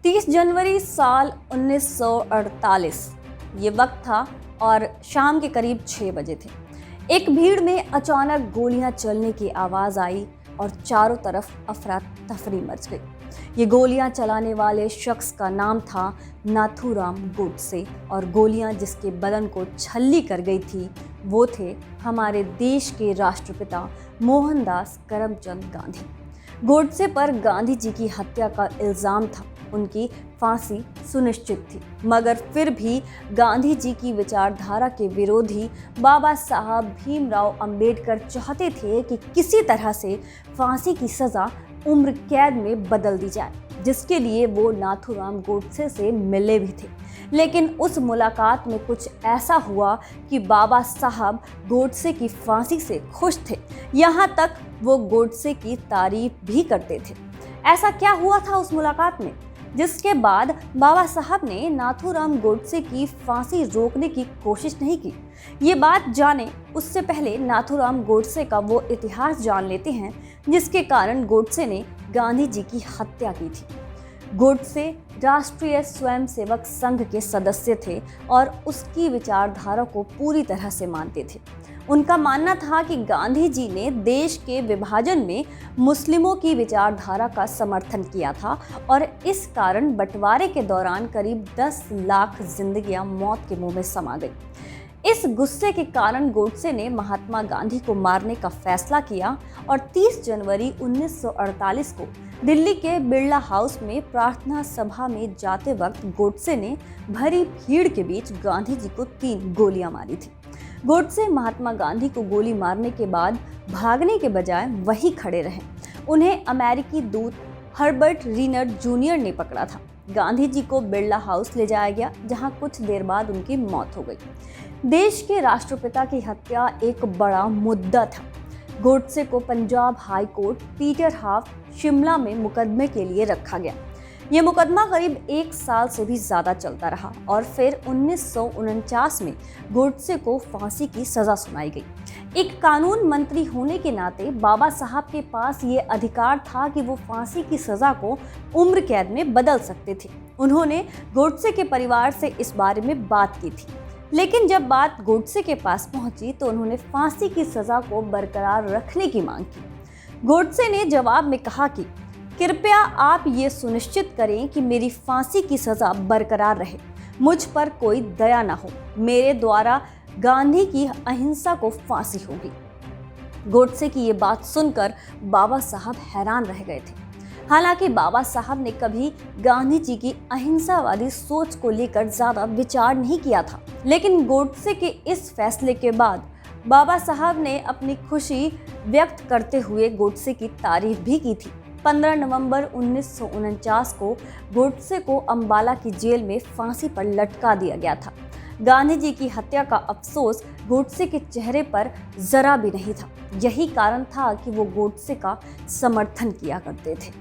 30 जनवरी साल 1948 ये वक्त था और शाम के करीब 6 बजे थे। एक भीड़ में अचानक गोलियां चलने की आवाज़ आई और चारों तरफ अफरा तफरी मच गई। ये गोलियां चलाने वाले शख्स का नाम था नाथूराम गोडसे और गोलियां जिसके बदन को छल्ली कर गई थी वो थे हमारे देश के राष्ट्रपिता मोहनदास करमचंद गांधी। गोडसे पर गांधी जी की हत्या का इल्ज़ाम था, उनकी फांसी सुनिश्चित थी, मगर फिर भी गांधी जी की विचारधारा के विरोधी बाबा साहब भीमराव अंबेडकर चाहते थे कि किसी तरह से फांसी की सज़ा उम्र कैद में बदल दी जाए, जिसके लिए वो नाथूराम गोडसे से मिले भी थे। लेकिन उस मुलाकात में कुछ ऐसा हुआ कि बाबा साहब गोडसे की फांसी से खुश थे, यहाँ तक वो गोडसे की तारीफ भी करते थे। ऐसा क्या हुआ था उस मुलाकात में जिसके बाद बाबा साहब ने नाथूराम गोडसे की फांसी रोकने की कोशिश नहीं की? ये बात जाने उससे पहले नाथूराम गोडसे का वो इतिहास जान लेते हैं जिसके कारण गोडसे ने गांधी जी की हत्या की थी। गोडसे राष्ट्रीय स्वयंसेवक संघ के सदस्य थे और उसकी विचारधारा को पूरी तरह से मानते थे। उनका मानना था कि गांधी जी ने देश के विभाजन में मुस्लिमों की विचारधारा का समर्थन किया था और इस कारण बंटवारे के दौरान करीब 10 लाख जिंदगियां मौत के मुंह में समा गई। इस गुस्से के कारण गोडसे ने महात्मा गांधी को मारने का फैसला किया और 30 जनवरी 1948 को दिल्ली के बिरला हाउस में प्रार्थना सभा में जाते वक्त गोडसे ने भरी भीड़ के बीच गांधी जी को 3 गोलियां मारी थी। गोडसे महात्मा गांधी को गोली मारने के बाद भागने के बजाय वहीं खड़े रहे। उन्हें अमेरिकी दूत हर्बर्ट रीनर जूनियर ने पकड़ा था। गांधी जी को बिरला हाउस ले जाया गया, जहां कुछ देर बाद उनकी मौत हो गई। देश के राष्ट्रपिता की हत्या एक बड़ा मुद्दा था। गोडसे को Punjab high court Peter half Shimla में मुकदमे के लिए रखा गया। ये मुकदमा करीब 1 साल से भी ज़्यादा चलता रहा और फिर 1949 में गोडसे को फांसी की सज़ा सुनाई गई। एक कानून मंत्री होने के नाते बाबा साहब के पास ये अधिकार था कि वो फांसी की सज़ा को उम्र कैद में बदल सकते थे। उन्होंने गोडसे के परिवार से इस बारे में बात की थी, लेकिन जब बात गोडसे के पास पहुंची तो उन्होंने फांसी की सज़ा को बरकरार रखने की मांग की। गोडसे ने जवाब में कहा कि कृपया आप ये सुनिश्चित करें कि मेरी फांसी की सज़ा बरकरार रहे, मुझ पर कोई दया ना हो, मेरे द्वारा गांधी की अहिंसा को फांसी होगी। गोडसे की ये बात सुनकर बाबा साहब हैरान रह गए थे। हालांकि बाबा साहब ने कभी गांधी जी की अहिंसावादी सोच को लेकर ज़्यादा विचार नहीं किया था, लेकिन गोडसे के इस फैसले के बाद बाबा साहब ने अपनी खुशी व्यक्त करते हुए गोडसे की तारीफ भी की थी। 15 नवंबर 1949 को गोडसे को अंबाला की जेल में फांसी पर लटका दिया गया था। गांधी जी की हत्या का अफसोस गोडसे के चेहरे पर जरा भी नहीं था। यही कारण था कि वो गोडसे का समर्थन किया करते थे।